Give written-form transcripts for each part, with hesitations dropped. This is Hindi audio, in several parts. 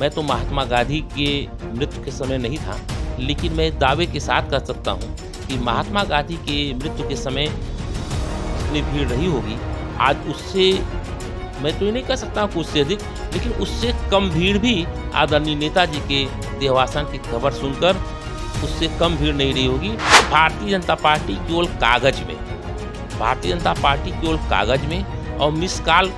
मैं तो महात्मा गांधी के मृत्यु के समय नहीं था, लेकिन मैं दावे के साथ कह सकता हूँ कि महात्मा गांधी के मृत्यु के समय जितनी भीड़ रही होगी, आज उससे मैं तो ये नहीं कह सकता हूँ कि उससे अधिक, लेकिन उससे कम भीड़ भी आदरणीय नेताजी के देहावसान की खबर सुनकर उससे कम भीड़ नहीं रही होगी। भारतीय जनता पार्टी केवल कागज में और मिस कॉल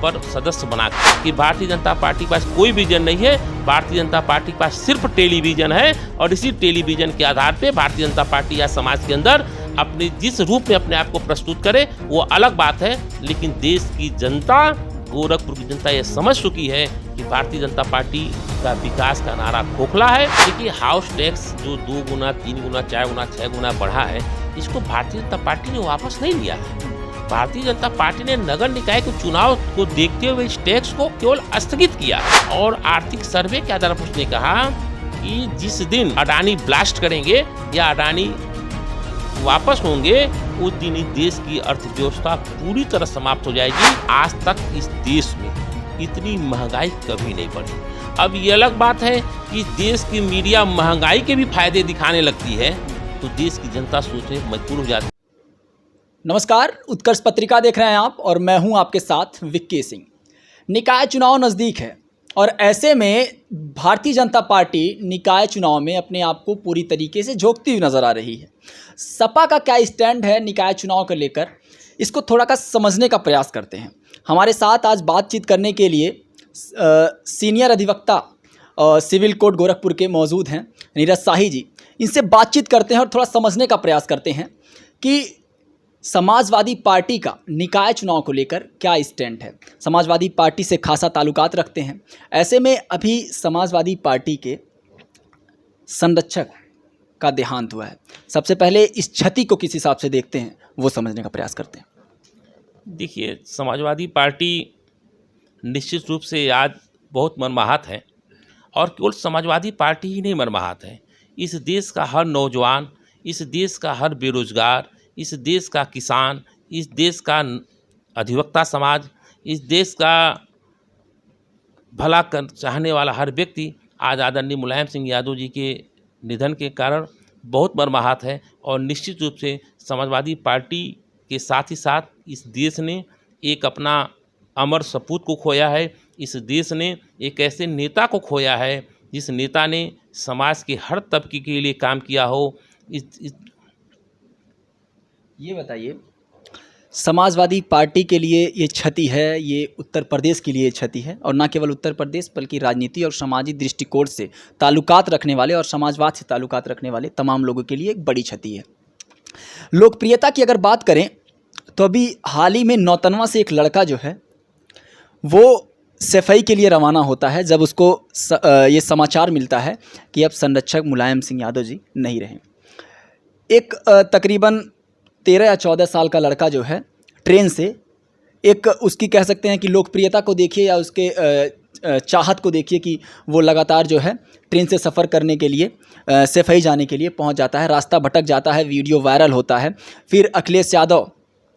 पर सदस्य बना कि भारतीय जनता पार्टी के पास कोई विजन नहीं है। भारतीय जनता पार्टी के पास सिर्फ टेलीविजन है और इसी टेलीविजन के आधार पे भारतीय जनता पार्टी या समाज के अंदर अपने जिस रूप में अपने आप को प्रस्तुत करे वो अलग बात है, लेकिन देश की जनता, गोरखपुर की जनता ये समझ चुकी है कि भारतीय जनता पार्टी का विकास का नारा खोखला है। देखिए, हाउस टैक्स जो 2 गुना, 3 गुना, 4 गुना, 6 गुना बढ़ा है, इसको भारतीय जनता पार्टी ने वापस नहीं लिया है। भारतीय जनता पार्टी ने नगर निकाय के चुनाव को देखते हुए इस टैक्स को केवल स्थगित किया और आर्थिक सर्वे के आधार पर उसने कहा कि जिस दिन अडानी ब्लास्ट करेंगे या अडानी वापस होंगे उस दिन इस देश की अर्थव्यवस्था पूरी तरह समाप्त हो जाएगी। आज तक इस देश में इतनी महंगाई कभी नहीं बढ़ी। अब ये अलग बात है कि देश की मीडिया महंगाई के भी फायदे दिखाने लगती है तो देश की जनता सोचने मजबूर हो जाती है। नमस्कार, उत्कर्ष पत्रिका देख रहे हैं आप और मैं हूं आपके साथ विक्की सिंह। निकाय चुनाव नज़दीक है और ऐसे में भारतीय जनता पार्टी निकाय चुनाव में अपने आप को पूरी तरीके से झोंकती हुई नज़र आ रही है। सपा का क्या स्टैंड है निकाय चुनाव को लेकर, इसको थोड़ा का समझने का प्रयास करते हैं। हमारे साथ आज बातचीत करने के लिए सीनियर अधिवक्ता सिविल कोर्ट गोरखपुर के मौजूद हैं नीरज शाही जी। इनसे बातचीत करते हैं और थोड़ा समझने का प्रयास करते हैं कि समाजवादी पार्टी का निकाय चुनाव को लेकर क्या स्टैंड है। समाजवादी पार्टी से खासा ताल्लुकात रखते हैं। ऐसे में अभी समाजवादी पार्टी के संरक्षक का देहांत हुआ है। सबसे पहले इस क्षति को किस हिसाब से देखते हैं वो समझने का प्रयास करते हैं। देखिए, समाजवादी पार्टी निश्चित रूप से आज बहुत मर्माहत है और केवल समाजवादी पार्टी ही नहीं मर्माहत है। इस देश का हर नौजवान, इस देश का हर बेरोजगार, इस देश का किसान, इस देश का अधिवक्ता समाज, इस देश का भला कर चाहने वाला हर व्यक्ति आज आदरणीय मुलायम सिंह यादव जी के निधन के कारण बहुत मर्माहत है। और निश्चित रूप से समाजवादी पार्टी के साथ ही साथ इस देश ने एक अपना अमर सपूत को खोया है। इस देश ने एक ऐसे नेता को खोया है जिस नेता ने समाज के हर तबके के लिए काम किया हो। ये बताइए, समाजवादी पार्टी के लिए ये क्षति है, ये उत्तर प्रदेश के लिए क्षति है और ना केवल उत्तर प्रदेश बल्कि राजनीति और सामाजिक दृष्टिकोण से ताल्लुकात रखने वाले और समाजवाद से ताल्लुकात रखने वाले तमाम लोगों के लिए एक बड़ी क्षति है। लोकप्रियता की अगर बात करें तो अभी हाल ही में नौतनवा से एक लड़का जो है वो सफाई के लिए रवाना होता है जब उसको ये समाचार मिलता है कि अब संरक्षक मुलायम सिंह यादव जी नहीं रहे। एक तकरीबन 13 या 14 साल का लड़का जो है ट्रेन से, एक उसकी कह सकते हैं कि लोकप्रियता को देखिए या उसके चाहत को देखिए कि वो लगातार जो है ट्रेन से सफ़र करने के लिए सफाई जाने के लिए पहुंच जाता है, रास्ता भटक जाता है, वीडियो वायरल होता है। फिर अखिलेश यादव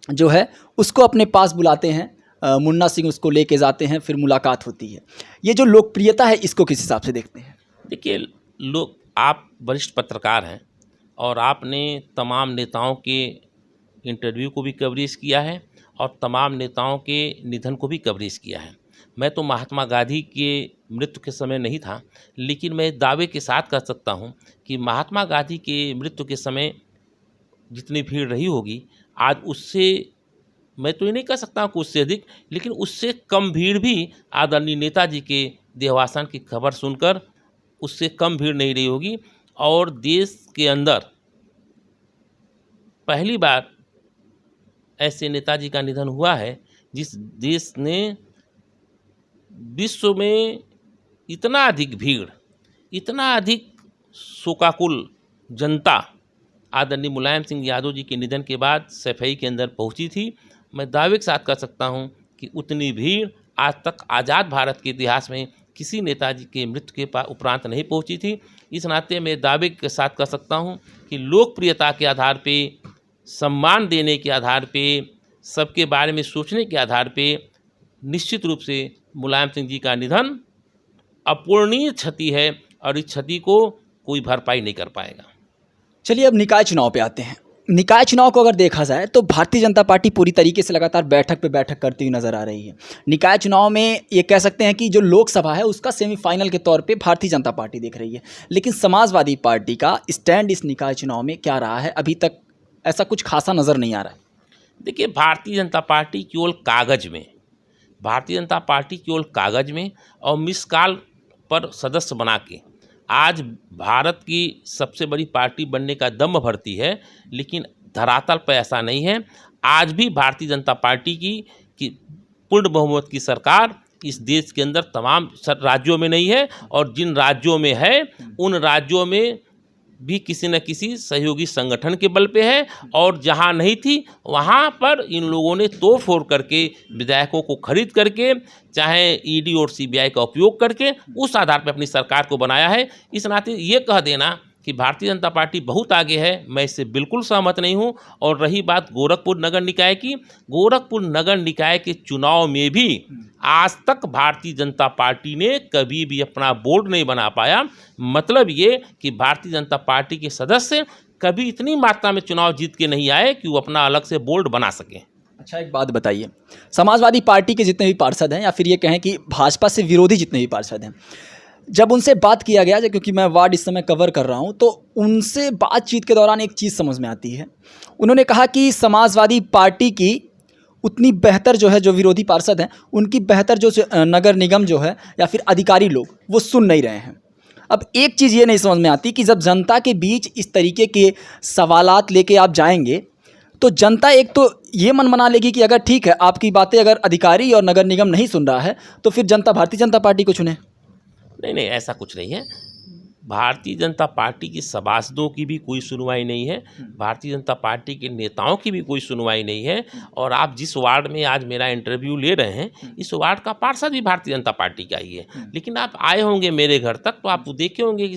जो है उसको अपने पास बुलाते हैं, मुन्ना सिंह उसको लेके जाते हैं, फिर मुलाकात होती है। ये जो लोकप्रियता है इसको किस हिसाब से देखते हैं? देखिए, आप वरिष्ठ पत्रकार हैं और आपने तमाम नेताओं के इंटरव्यू को भी कवरेज किया है और तमाम नेताओं के निधन को भी कवरेज किया है। मैं तो महात्मा गांधी के मृत्यु के समय नहीं था, लेकिन मैं दावे के साथ कह सकता हूं कि महात्मा गांधी के मृत्यु के समय जितनी भीड़ रही होगी, आज उससे मैं तो ये नहीं कह सकता हूं कि उससे अधिक, लेकिन उससे कम भीड़ भी आदरणीय नेताजी के देहावसान की खबर सुनकर उससे कम भीड़ नहीं रही होगी। और देश के अंदर पहली बार ऐसे नेताजी का निधन हुआ है जिस देश ने विश्व में इतना अधिक भीड़, इतना अधिक शोकाकुल जनता आदरणीय मुलायम सिंह यादव जी के निधन के बाद सफाई के अंदर पहुंची थी। मैं दावे के साथ कह सकता हूं कि उतनी भीड़ आज तक आज़ाद भारत के इतिहास में किसी नेताजी के मृत्यु के उपरांत नहीं पहुंची थी। इस नाते मैं दावे के साथ कह सकता हूं कि लोकप्रियता के आधार पे, सम्मान देने के आधार पे, सबके बारे में सोचने के आधार पे निश्चित रूप से मुलायम सिंह जी का निधन अपूरणीय क्षति है और इस क्षति को कोई भरपाई नहीं कर पाएगा। चलिए अब निकाय चुनाव पे आते हैं। निकाय चुनाव को अगर देखा जाए तो भारतीय जनता पार्टी पूरी तरीके से लगातार बैठक पे बैठक करती हुई नजर आ रही है। निकाय चुनाव में ये कह सकते हैं कि जो लोकसभा है उसका सेमीफाइनल के तौर पे भारतीय जनता पार्टी देख रही है, लेकिन समाजवादी पार्टी का स्टैंड इस निकाय चुनाव में क्या रहा है, अभी तक ऐसा कुछ खासा नज़र नहीं आ रहा है। देखिए, भारतीय जनता पार्टी केवल कागज में और मिस कॉल पर सदस्य बना के आज भारत की सबसे बड़ी पार्टी बनने का दम भरती है, लेकिन धरातल पर ऐसा नहीं है। आज भी भारतीय जनता पार्टी की पूर्ण बहुमत की सरकार इस देश के अंदर तमाम राज्यों में नहीं है, और जिन राज्यों में है उन राज्यों में भी किसी न किसी सहयोगी संगठन के बल पे है, और जहां नहीं थी वहां पर इन लोगों ने तोड़ फोड़ करके विधायकों को खरीद करके, चाहे ईडी और सीबीआई का उपयोग करके, उस आधार पर अपनी सरकार को बनाया है। इस नाते ये कह देना कि भारतीय जनता पार्टी बहुत आगे है, मैं इससे बिल्कुल सहमत नहीं हूं। और रही बात गोरखपुर नगर निकाय की, गोरखपुर नगर निकाय के चुनाव में भी आज तक भारतीय जनता पार्टी ने कभी भी अपना बोर्ड नहीं बना पाया। मतलब ये कि भारतीय जनता पार्टी के सदस्य कभी इतनी मात्रा में चुनाव जीत के नहीं आए कि वो अपना अलग से बोर्ड बना सकें। अच्छा, एक बात बताइए, समाजवादी पार्टी के जितने भी पार्षद हैं, या फिर ये कहें कि भाजपा से विरोधी जितने भी पार्षद हैं, जब उनसे बात किया गया, क्योंकि मैं वार्ड इस समय कवर कर रहा हूं, तो उनसे बातचीत के दौरान एक चीज़ समझ में आती है। उन्होंने कहा कि समाजवादी पार्टी की उतनी बेहतर जो है, जो विरोधी पार्षद हैं उनकी बेहतर जो नगर निगम जो है या फिर अधिकारी लोग वो सुन नहीं रहे हैं। अब एक चीज़ ये नहीं समझ में आती कि जब जनता के बीच इस तरीके के सवालात लेके आप जाएंगे तो जनता एक तो ये मन बना लेगी कि अगर ठीक है आपकी बातें अगर अधिकारी और नगर निगम नहीं सुन रहा है तो फिर जनता भारतीय जनता पार्टी को चुने। नहीं, ऐसा कुछ नहीं है। भारतीय जनता पार्टी की सभासदों की भी कोई सुनवाई नहीं है, भारतीय जनता पार्टी के नेताओं की भी कोई सुनवाई नहीं है। और आप जिस वार्ड में आज मेरा इंटरव्यू ले रहे हैं, इस वार्ड का पार्षद भी भारतीय जनता पार्टी का ही है। लेकिन आप आए होंगे मेरे घर तक तो आप देखे होंगे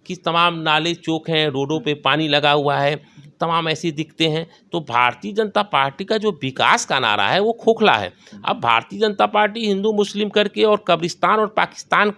कि तमाम नाले चौक हैं, रोडों पे पानी लगा हुआ है, तमाम ऐसे दिखते हैं। तो भारतीय जनता पार्टी का जो विकास का नारा है वो खोखला है। अब भारतीय जनता पार्टी हिंदू मुस्लिम करके और कब्रिस्तान और पाकिस्तान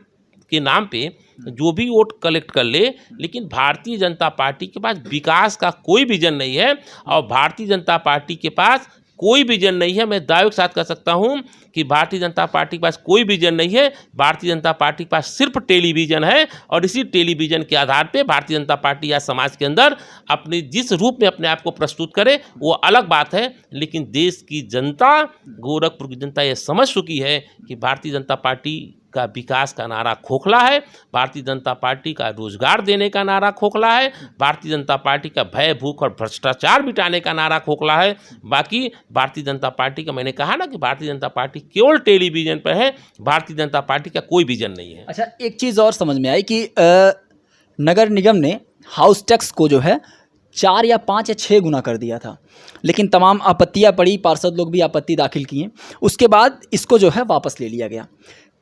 के नाम पे जो भी वोट कलेक्ट कर ले, लेकिन भारतीय जनता पार्टी के पास विकास का कोई विजन नहीं है। और भारतीय जनता पार्टी के पास कोई विजन नहीं है। मैं दावे के साथ कह सकता हूं कि भारतीय जनता पार्टी के पास कोई विजन नहीं है। भारतीय जनता पार्टी के पास सिर्फ टेलीविज़न है, और इसी टेलीविज़न के आधार पे भारतीय जनता पार्टी या समाज के अंदर अपने जिस रूप में अपने आप को प्रस्तुत करे वो अलग बात है। लेकिन देश की जनता, गोरखपुर की जनता ये समझ चुकी है कि भारतीय जनता पार्टी का विकास का नारा खोखला है, भारतीय जनता पार्टी का रोजगार देने का नारा खोखला है, भारतीय जनता पार्टी का भय, भूख और भ्रष्टाचार मिटाने का नारा खोखला है। बाकी भारतीय जनता पार्टी का, मैंने कहा ना कि भारतीय जनता पार्टी केवल टेलीविजन पर है, भारतीय जनता पार्टी का कोई विजन नहीं है। अच्छा, एक चीज़ और समझ में आई कि नगर निगम ने हाउस टैक्स को जो है 4 या 5 या 6 गुना कर दिया था, लेकिन तमाम आपत्तियां पड़ी, पार्षद लोग भी आपत्ति दाखिल किए, उसके बाद इसको जो है वापस ले लिया गया।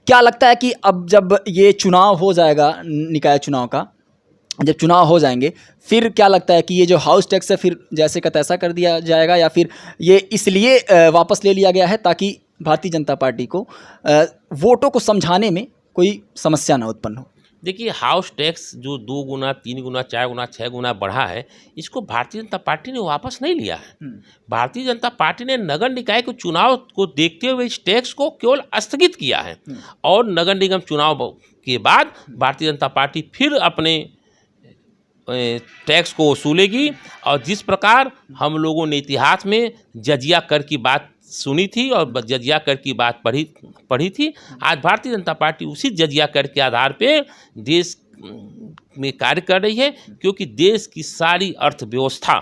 क्या लगता है कि अब जब ये चुनाव हो जाएगा, निकाय चुनाव का जब चुनाव हो जाएंगे, फिर क्या लगता है कि ये जो हाउस टैक्स है फिर जैसे का तैसा कर दिया जाएगा, या फिर ये इसलिए वापस ले लिया गया है ताकि भारतीय जनता पार्टी को वोटों को समझाने में कोई समस्या ना उत्पन्न हो? देखिए, हाउस टैक्स जो 2 गुना, 3 गुना, 4 गुना, 6 गुना बढ़ा है, इसको भारतीय जनता पार्टी ने वापस नहीं लिया है। भारतीय जनता पार्टी ने नगर निकाय के चुनाव को देखते हुए इस टैक्स को केवल स्थगित किया है, और नगर निगम चुनाव के बाद भारतीय जनता पार्टी फिर अपने टैक्स को वसूलेगी। और जिस प्रकार हम लोगों ने इतिहास में जजिया कर की बात सुनी थी और जजिया कर की बात पढ़ी थी, आज भारतीय जनता पार्टी उसी जजिया कर के आधार पे देश में कार्य कर रही है, क्योंकि देश की सारी अर्थव्यवस्था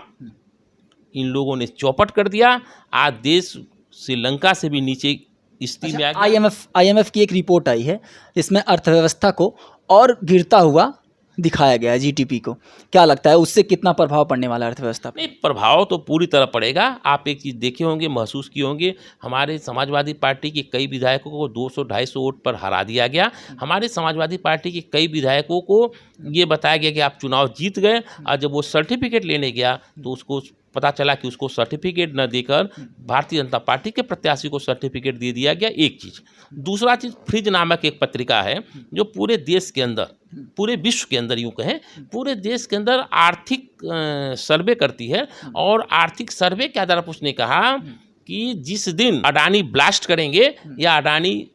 इन लोगों ने चौपट कर दिया। आज देश श्रीलंका से भी नीचे स्थिति में आ गया। IMF की एक रिपोर्ट आई है जिसमें अर्थव्यवस्था को और गिरता हुआ दिखाया गया है, GDP को। क्या लगता है उससे कितना प्रभाव पड़ने वाला है अर्थव्यवस्था पर? नहीं, प्रभाव तो पूरी तरह पड़ेगा। आप एक चीज़ देखे होंगे, महसूस किए होंगे, हमारे समाजवादी पार्टी के कई विधायकों को 200-250 वोट पर हरा दिया गया। हमारे समाजवादी पार्टी के कई विधायकों को ये बताया गया कि आप चुनाव जीत गए, और जब वो सर्टिफिकेट लेने गया तो उसको पता चला कि उसको सर्टिफिकेट न देकर भारतीय जनता पार्टी के प्रत्याशी को सर्टिफिकेट दे दिया गया, एक चीज़। दूसरा चीज़, फ्रिज नामक एक पत्रिका है जो पूरे देश के अंदर, पूरे विश्व के अंदर, यूँ कहें पूरे देश के अंदर आर्थिक सर्वे करती है, और आर्थिक सर्वे के आधार पर उसने कहा कि जिस दिन अडानी ब्लास्ट करेंगे या अडानी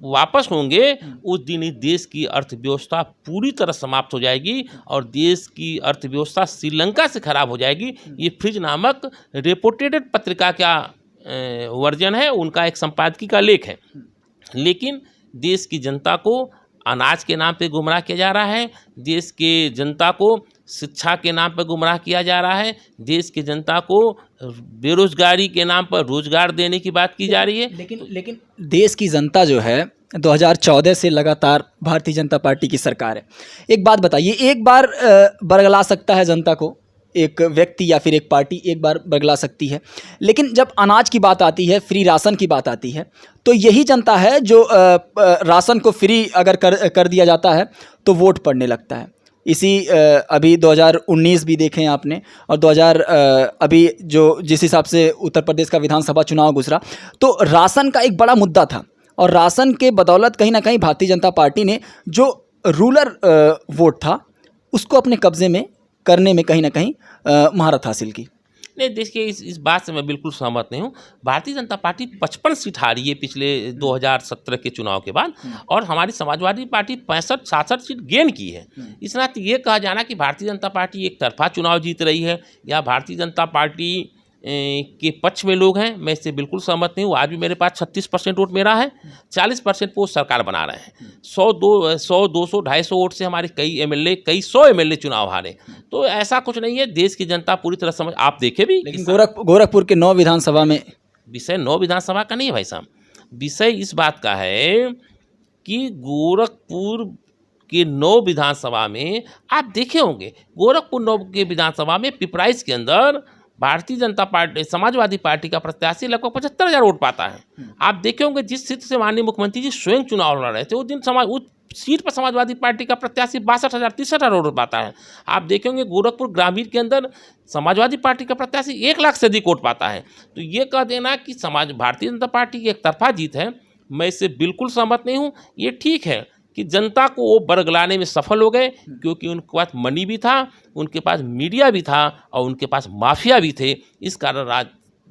वापस होंगे, उस दिन इस देश की अर्थव्यवस्था पूरी तरह समाप्त हो जाएगी और देश की अर्थव्यवस्था श्रीलंका से खराब हो जाएगी। ये फ्रिज नामक रिपोर्टेड पत्रिका का वर्जन है, उनका एक संपादकीय का लेख है। लेकिन देश की जनता को अनाज के नाम पे गुमराह किया जा रहा है, देश के जनता को शिक्षा के नाम पर गुमराह किया जा रहा है, देश की जनता को बेरोजगारी के नाम पर रोजगार देने की बात की जा रही है। लेकिन देश की जनता जो है 2014 से लगातार भारतीय जनता पार्टी की सरकार है। एक बात बताइए, एक बार बरगला सकता है जनता को एक व्यक्ति या फिर एक पार्टी, एक बार बरगला सकती है, लेकिन जब अनाज की बात आती है, फ्री राशन की बात आती है, तो यही जनता है जो राशन को फ्री अगर कर दिया जाता है तो वोट पड़ने लगता है। इसी अभी 2019 भी देखें आपने, और अभी जो जिस हिसाब से उत्तर प्रदेश का विधानसभा चुनाव गुजरा, तो राशन का एक बड़ा मुद्दा था, और राशन के बदौलत कहीं ना कहीं भारतीय जनता पार्टी ने जो रूरल वोट था उसको अपने कब्जे में करने में कहीं ना कहीं महारत हासिल की। नहीं, देखिए इस बात से मैं बिल्कुल सहमत नहीं हूँ। भारतीय जनता पार्टी 55 सीट हारी है पिछले 2017 के चुनाव के बाद, और हमारी समाजवादी पार्टी 65-66 सीट गेन की है। इस नाते ये कहा जाना कि भारतीय जनता पार्टी एक तरफा चुनाव जीत रही है या भारतीय जनता पार्टी के पक्ष में लोग हैं, मैं इससे बिल्कुल सहमत नहीं हूँ। आज भी मेरे पास 36% वोट मेरा है, 40% वो सरकार बना रहे हैं। 100, 200, 250 वोट से हमारे कई सौ एमएलए चुनाव हारे। तो ऐसा कुछ नहीं है, देश की जनता पूरी तरह समझ, आप देखे भी। लेकिन गोरखपुर के 9 विधानसभा में, विषय 9 विधानसभा का नहीं है भाई साहब, विषय इस बात का है कि गोरखपुर के 9 विधानसभा में आप देखे होंगे, गोरखपुर 9 के विधानसभा में पिपराइच के अंदर भारतीय जनता पार्टी, समाजवादी पार्टी का प्रत्याशी लगभग 75,000 वोट पाता है। आप देखे होंगे जिस सीट से माननीय मुख्यमंत्री जी स्वयं चुनाव लड़ रहे थे, उस दिन उस सीट पर समाजवादी पार्टी का प्रत्याशी 62,000-63,000 वोट पाता है। आप देखेंगे गोरखपुर ग्रामीण के अंदर समाजवादी पार्टी का प्रत्याशी 1 लाख से अधिक वोट पाता है। तो ये कह देना कि भारतीय जनता पार्टी की एक तरफा जीत है, मैं इससे बिल्कुल सहमत नहीं हूँ। ये ठीक है कि जनता को वो बरगलाने में सफल हो गए, क्योंकि उनके पास मनी भी था, उनके पास मीडिया भी था और उनके पास माफिया भी थे। इस कारण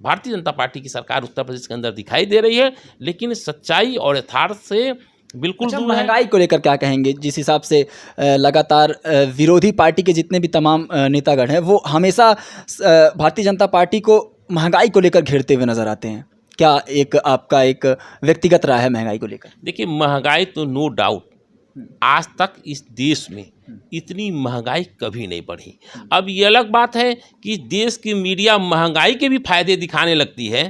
भारतीय जनता पार्टी की सरकार उत्तर प्रदेश के अंदर दिखाई दे रही है, लेकिन सच्चाई और यथार्थ से बिल्कुल दूर है। महंगाई को लेकर क्या कहेंगे? जिस हिसाब से लगातार विरोधी पार्टी के जितने भी तमाम नेतागण हैं वो हमेशा भारतीय जनता पार्टी को महंगाई को लेकर घेरते हुए नजर आते हैं। क्या आपका एक व्यक्तिगत राय है महंगाई को लेकर? देखिए, महंगाई तो नो डाउट आज तक इस देश में इतनी महंगाई कभी नहीं बढ़ी। अब ये अलग बात है कि देश की मीडिया महंगाई के भी फायदे दिखाने लगती है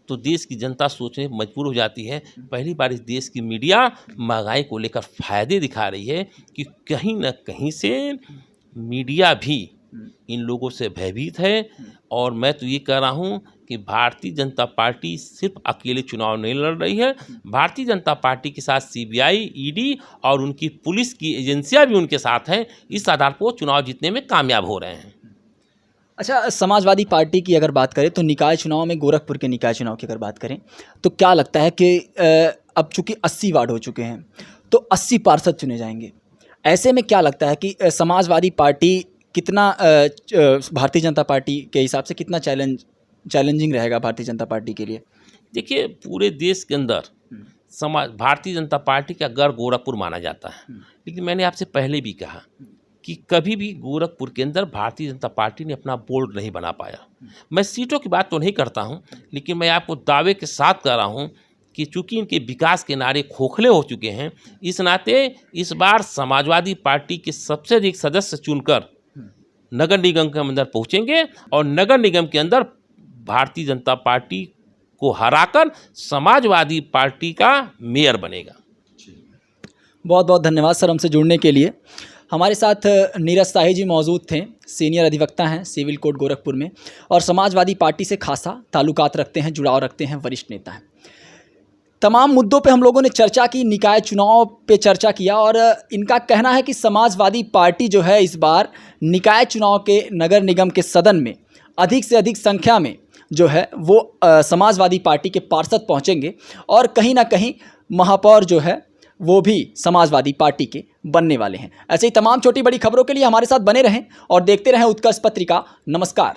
तो देश की जनता सोचने मजबूर हो जाती है। पहली बार इस देश की मीडिया महंगाई को लेकर फायदे दिखा रही है कि कहीं ना कहीं से मीडिया भी इन लोगों से भयभीत है। और मैं तो ये कह रहा हूँ कि भारतीय जनता पार्टी सिर्फ अकेले चुनाव नहीं लड़ रही है, भारतीय जनता पार्टी के साथ सीबीआई, ईडी और उनकी पुलिस की एजेंसियां भी उनके साथ हैं। इस आधार पर वो चुनाव जीतने में कामयाब हो रहे हैं। अच्छा, समाजवादी पार्टी की अगर बात करें तो निकाय चुनाव में, गोरखपुर के निकाय चुनाव की अगर बात करें तो क्या लगता है कि अब चूँकि 80 वार्ड हो चुके हैं तो 80 पार्षद चुने जाएंगे। ऐसे में क्या लगता है कि समाजवादी पार्टी कितना भारतीय जनता पार्टी के हिसाब से कितना चैलेंजिंग रहेगा भारतीय जनता पार्टी के लिए? देखिए, पूरे देश के अंदर भारतीय जनता पार्टी का गढ़ गोरखपुर माना जाता है, लेकिन मैंने आपसे पहले भी कहा कि कभी भी गोरखपुर के अंदर भारतीय जनता पार्टी ने अपना बोर्ड नहीं बना पाया। मैं सीटों की बात तो नहीं करता हूं, लेकिन मैं आपको दावे के साथ कह रहा हूं कि चूंकि इनके विकास के नारे खोखले हो चुके हैं, इस नाते इस बार समाजवादी पार्टी के सबसे अधिक सदस्य चुनकर नगर निगम के अंदर पहुंचेंगे और नगर निगम के अंदर भारतीय जनता पार्टी को हराकर समाजवादी पार्टी का मेयर बनेगा। बहुत बहुत धन्यवाद सर हमसे जुड़ने के लिए। हमारे साथ नीरज साही जी मौजूद थे, सीनियर अधिवक्ता हैं सिविल कोर्ट गोरखपुर में और समाजवादी पार्टी से खासा ताल्लुकात रखते हैं, जुड़ाव रखते हैं, वरिष्ठ नेता हैं। तमाम मुद्दों पे हम लोगों ने चर्चा की, निकाय चुनाव पे चर्चा किया और इनका कहना है कि समाजवादी पार्टी जो है इस बार निकाय चुनाव के नगर निगम के सदन में अधिक से अधिक संख्या में जो है वो समाजवादी पार्टी के पार्षद पहुंचेंगे और कहीं ना कहीं महापौर जो है वो भी समाजवादी पार्टी के बनने वाले हैं। ऐसे ही तमाम छोटी बड़ी खबरों के लिए हमारे साथ बने रहें और देखते रहें उत्कर्ष पत्रिका। नमस्कार।